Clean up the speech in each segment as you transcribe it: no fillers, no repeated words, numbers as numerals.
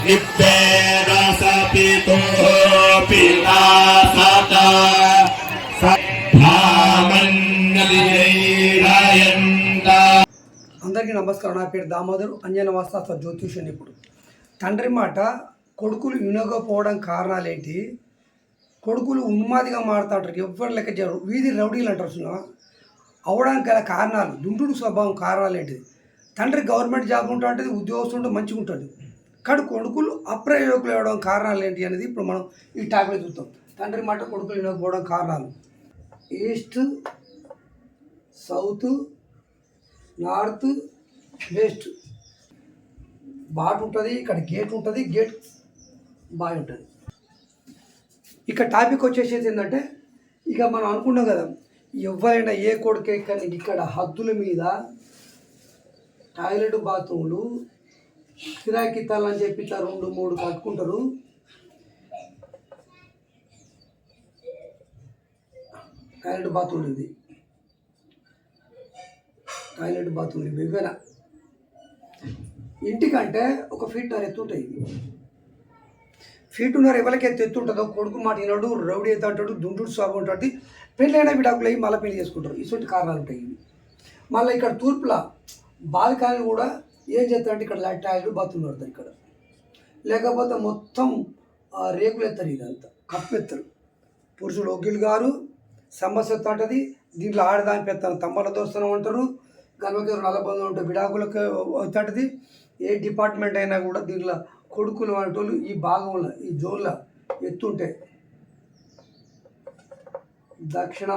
నిప్పేరసపితో పితా సత అందరికీ నమస్కారం. నా పేరు దామోదర్, అంజన వాస్తవ జ్యోతిష నిపుణుడు. తండ్రి మాట కొడుకులు వినకపోవడం కారణాలేంటి? కొడుకులు ఉన్మాదిగా మారుతుంటారు, ఎవ్వరు లెక్క చేయరు, వీధి రౌడీలు అంటారు. అవడానికి గల కారణాలు, దుంటుడు స్వభావం కారణాలు ఏంటిది? తండ్రి గవర్నమెంట్ జాబ్ ఉంటుంది, ఉద్యోగస్తుంటే మంచిగా ఉంటుంది, కానీ కొడుకులు అప్రయోజకులు అవ్వడం కారణాలు ఏంటి అనేది ఇప్పుడు మనం ఈ టాపిక్లో చూస్తాం. తండ్రి మాట కొడుకులు వినకపోవడం కారణాలు: ఈస్ట్, సౌత్, నార్త్, వెస్ట్. బాట్ ఉంటుంది, ఇక్కడ గేట్ ఉంటుంది, గేట్ బాయ్ ఉంటుంది. ఇక టాపిక్ వచ్చేసి ఏంటంటే, ఇక మనం అనుకున్నాం కదా, ఎవరైనా ఏ కొడుకే కానీ ఇక్కడ హద్దుల మీద టాయిలెట్ బాత్రూమ్లు కిరాకితాలని చెప్పి ఇట్లా 2-3 కట్టుకుంటారు. టాయిలెట్ బాత్రూమ్ ఇది, టాయిలెట్ బాత్రూమ్ ఇవేనా ఇంటికంటే 1 ఫీట్ ఎత్తుంటాయి. ఫీటున్నర ఎవరికి ఎత్తుంటుందో కొడుకు మాట వినడు, రౌడీ అయితే అంటాడు, దుంటుడు స్వాభం ఉంటుంది, పెళ్ళైనా విడాకులు అయ్యి మళ్ళీ పెళ్లి చేసుకుంటారు. ఇటువంటి కారణాలు ఉంటాయి ఇవి. మళ్ళీ ఇక్కడ తూర్పుల బాలికాయలు కూడా ఏం చేస్తారంటే ఇక్కడ టాయిలెట్ బాత్రూమ్ పడతారు ఇక్కడ, లేకపోతే మొత్తం రేకులు ఎత్తారు, ఇదంతా కప్పెత్తారు. పురుషుడు వకీలు గారు సమస్య ఉంటుంది, దీంట్లో ఆడదాని పెత్తాను తమ్మల దోస్తనం అంటారు, గర్భకి నల్లబంధం ఉంటే విడాకులకు అవుతుంది. ఏ డిపార్ట్మెంట్ అయినా కూడా దీంట్లో కొడుకులు అనేటోళ్ళు ఈ భాగంలో ఈ జోన్లో ఎత్తుంటే దక్షిణ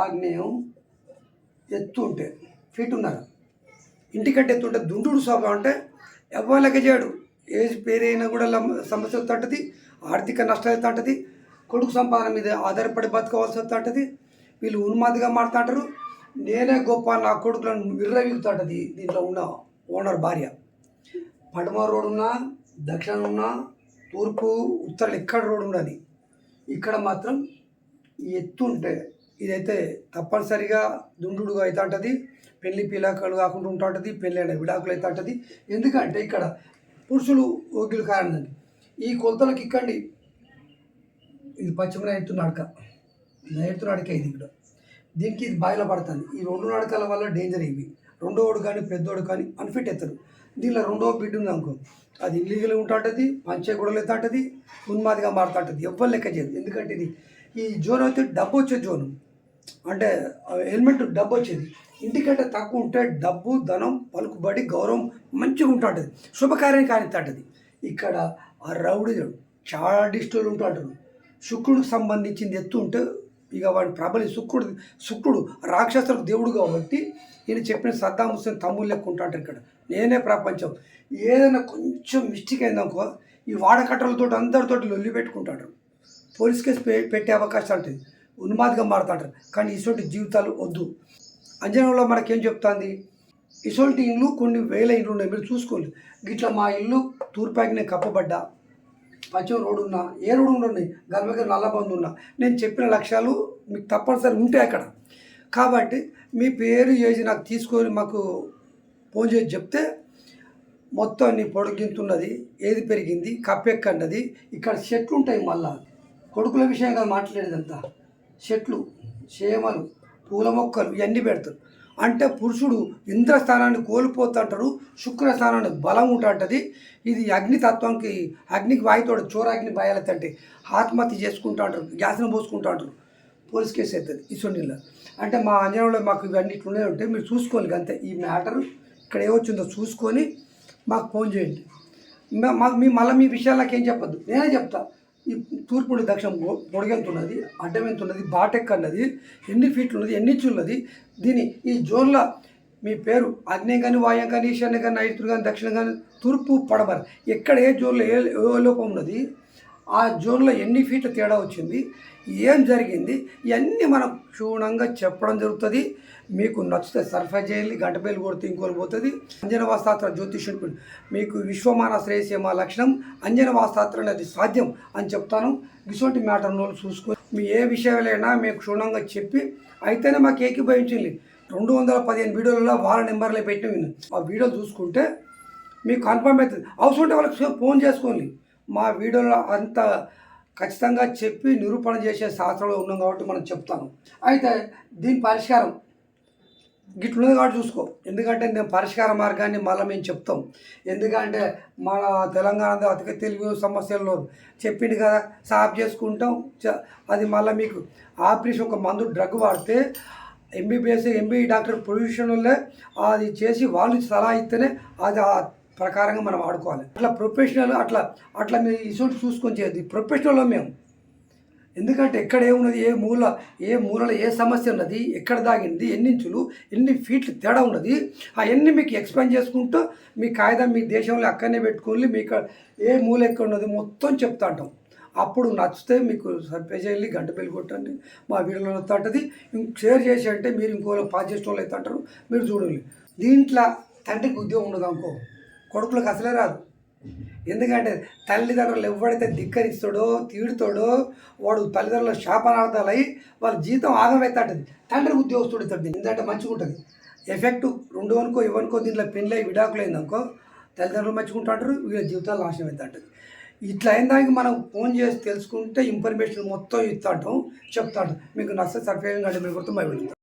ఆగ్నేయం ఎత్తుంటే ఫీట్ ఉన్నారు. ఇంటికంటే ఎత్తుంటే దుంటుడు స్వభావం అంటే ఎవ్వలకి చేయడు, ఏజ్ పేరైనా కూడా సమస్య వస్తుంటుంది, ఆర్థిక నష్టాలు వస్తుంటుంది, కొడుకు సంపాదన మీద ఆధారపడి బతకవలసి వస్తుంటుంది. వీళ్ళు ఉన్మాదిగా మారుతుంటారు, నేనే గొప్ప, నా కొడుకులను విర్రవీగుతుంటుంది. దీంట్లో ఉన్న ఓనర్ భార్య పడమ రోడ్ ఉన్నా, దక్షిణం ఉన్నా, తూర్పు ఉత్తరం ఎక్కడ రోడ్ ఉన్నది, ఇక్కడ మాత్రం ఎత్తుంటే ఇదైతే తప్పనిసరిగా దుండుడుగా అవుతూ ఉంటుంది. పెళ్లి పిల్లకలు కాకుండా ఉంటుంటుంది, పెళ్ళైన విడాకులు అవుతూ ఉంటుంది. ఎందుకంటే ఇక్కడ పురుషులు ఓగిలు కారణండి. ఈ కొలతలకు ఇక్కండి, ఇది పశ్చిమ నైరుతి నడక, నైరుతి నడక ఇది. ఇక్కడ దీనికి ఇది బాయిలో పడుతుంది. ఈ 2 నడకల వల్ల డేంజర్. ఇవి రెండోడు కానీ పెద్దోడు కానీ అన్ఫిట్ ఎత్తారు. దీనిలో 2వ బిడ్డ ఉంది అనుకో, అది ఇల్లీగల్గా ఉంటుంటుంది, పంచే గొడవలు ఎత్తుంటుంది, ఉన్మాదిగా మారుతుంటుంది, ఎవ్వరు లెక్క చేయదు. ఎందుకంటే ఇది ఈ జోన్ అయితే డబ్బు వచ్చే జోను, అంటే ఎలిమెంట్ డబ్బు వచ్చేది. ఇంటికంటే తక్కువ ఉంటే డబ్బు, ధనం, పలుకుబడి, గౌరవం మంచిగా ఉంటుంటుంది, శుభకార్యం కానిస్తుంటుంది. ఇక్కడ ఆ రౌడీలు చాలా డిస్టోలు ఉంటుంటారు. శుక్రుడికి సంబంధించింది ఎత్తు ఉంటే ఇక వాడి ప్రబలి శుక్రుడు రాక్షసులకు దేవుడు కాబట్టి ఈయన చెప్పిన సద్దాం హుస్సేన్ తమ్ముళ్ళు లెక్క ఉంటాడు. ఇక్కడ నేనే ప్రపంచం. ఏదైనా కొంచెం మిస్టేక్ అయిందనుకో, ఈ వాడకట్టలతో అందరితో లొల్లి పెట్టుకుంటాడు, పోలీస్ కేసు పెట్టే అవకాశం ఉంటుంది, ఉన్మాదిగా మారుతుంటారు. కానీ ఇటువంటి జీవితాలు వద్దు. అంజనంలో మనకేం చెప్తుంది, ఇటువంటి ఇల్లు కొన్ని వేల ఇల్లు ఉన్నాయి, మీరు చూసుకోండి. గిట్లా మా ఇల్లు తూర్పాకి కప్పబడ్డా, పశ్చిమ రోడ్డు ఉన్నా, ఏ రోడ్డు ఉన్నాయి, గర్భకి నల్లబందు ఉన్నా, నేను చెప్పిన లక్ష్యాలు మీకు తప్పనిసరి ఉంటాయి అక్కడ. కాబట్టి మీ పేరు చేసి నాకు తీసుకొని మాకు ఫోన్ చేసి చెప్తే మొత్తం నీ పొడిగింతున్నది, ఏది పెరిగింది, కప్పెక్కన్నది, ఇక్కడ చెట్లు ఉంటాయి. మళ్ళా కొడుకుల విషయం కాదు మాట్లాడేదంతా, చెట్లు, చేమలు, పూల మొక్కలు ఇవన్నీ పెడతారు. అంటే పురుషుడు ఇంద్రస్థానాన్ని కోల్పోతుంటారు, శుక్రస్థానానికి బలం ఉంటుంటుంది. ఇది అగ్నితత్వానికి, అగ్నికి వాయుతోడు చోరాగ్ని భయాలంటే ఆత్మహత్య చేసుకుంటూ ఉంటారు, గ్యాస్ను పోసుకుంటూ ఉంటారు, పోలీస్ కేసు అవుతుంది. ఇసొండిలో అంటే మా అంజనంలో మాకు ఇవన్నీ ఇట్లునే ఉంటాయి, మీరు చూసుకోవాలి అంతే. ఈ మ్యాటరు ఇక్కడ ఏమొచ్చిందో చూసుకొని మాకు ఫోన్ చేయండి. మళ్ళీ మీ విషయాలు నాకేం చెప్పద్దు, నేనే చెప్తా. ఈ తూర్పు దక్షిణం పొడిగెంత ఉన్నది, అడ్డం ఎంత ఉన్నది, బాటెక్ అన్నది, ఎన్ని ఫీట్లు ఉన్నది, ఎన్ని ఇంచులు ఉన్నది, దీని ఈ జోన్లో మీ పేరు ఆగ్నేయం కానీ, వాయం కానీ, ఈశాన్యం కానీ, నైరుతి కానీ, దక్షిణం కానీ, తూర్పు పడమర, ఎక్కడ ఏ జోన్లో ఏ లోపం ఉన్నది, ఆ జోన్లో ఎన్ని ఫీట్ల తేడా వచ్చింది, ఏం జరిగింది, ఇవన్నీ మనం క్షుణ్ణంగా చెప్పడం జరుగుతుంది. మీకు నచ్చితే సర్ఫై చేయాలి, గంట పేలు కొడితే ఇంకోలు పోతుంది. అంజన వాస్తాత్ర జ్యోతిష్యుడు మీకు విశ్వమాన శ్రేయసేమ లక్షణం, అంజన వాస్తాత్ర అనేది సాధ్యం అని చెప్తాను. ఇటువంటి మ్యాటర్లో చూసుకొని మీ ఏ విషయాలైనా మీకు క్షుణ్ణంగా చెప్పి అయితేనే మాకు ఏకీభవించింది. 215 వీడియోలలో వాళ్ళ నెంబర్లే పెట్టిన ఆ వీడియో చూసుకుంటే మీకు కన్ఫర్మ్ అవుతుంది. అవసరం ఉంటే వాళ్ళకి ఫోన్ చేసుకోండి. మా వీడియోలో అంత ఖచ్చితంగా చెప్పి నిరూపణ చేసే శాస్త్రంలో ఉన్నాం కాబట్టి మనం చెప్తాను. అయితే దీని పరిష్కారం గిట్లున్నది కాబట్టి చూసుకో. ఎందుకంటే నేను పరిష్కార మార్గాన్ని మళ్ళీ మేము చెప్తాం. ఎందుకంటే మన తెలంగాణ అతిక తెలుగు సమస్యల్లో చెప్పింది కదా, సాఫ్ చేసుకుంటాం. అది మళ్ళీ మీకు ఆపరేషన్ ఒక మందు డ్రగ్ వాడితే ఎంబీబీఎస్ ఎంబీ డాక్టర్ పొజిషన్లో అది చేసి వాళ్ళు సలహా ఇస్తేనే అది ఆ ప్రకారంగా మనం వాడుకోవాలి. అట్లా ప్రొఫెషనల్ అట్లా మీరు ఇసుడు చూసుకొని చేయద్దు. ప్రొఫెషనల్లో మేము ఎందుకంటే ఎక్కడ ఏమున్నది, ఏ మూలలో ఏ సమస్య ఉన్నది, ఎక్కడ దాగింది, ఎన్ని ఇంచులు ఎన్ని ఫీట్లు తేడా ఉన్నది, అవన్నీ మీకు ఎక్స్ప్లెయిన్ చేసుకుంటూ మీ కాగితం మీ దేశంలో అక్కడనే పెట్టుకొని మీకు ఏ మూల ఎక్కడ ఉన్నది మొత్తం చెప్తా ఉంటాం. అప్పుడు నచ్చితే మీకు సబ్స్క్రైబ్ చేయండి, గంట బెల్ కొట్టండి, మా వీడియోలో వస్తూ ఉంటుంది. షేర్ చేసి అంటే మీరు ఇంకో పాస్ చేసిన వాళ్ళు అయితే అంటారు, మీరు చూడండి. దీంట్లో తండ్రికి ఉద్యోగం ఉండదు అనుకో, కొడుకులకు అసలే రాదు. ఎందుకంటే తల్లిదండ్రులు ఎవడైతే ధిక్కరిస్తాడో తీడుతాడో వాడు తల్లిదండ్రుల శాపనార్థాలై వాళ్ళ జీతం ఆగమవుతుంటుంది. తండ్రి ఉద్యోగస్తుడు ఇస్తాడు. ఎందుకంటే మంచిగా ఉంటుంది ఎఫెక్ట్. రెండు అనుకో ఇవనుకో దీంట్లో పెళ్ళి విడాకులు అయిందనుకో తల్లిదండ్రులు మంచుకుంటారు, వీళ్ళ జీవితాలు నాశనం అవుతుంటుంది. ఇట్లా అయిన దానికి మనం ఫోన్ చేసి తెలుసుకుంటే ఇన్ఫర్మేషన్ మొత్తం ఇస్తాంటాం, చెప్తాడు. మీకు నచ్చ సర్ఫేషన్ అంటే మీరు గుర్తు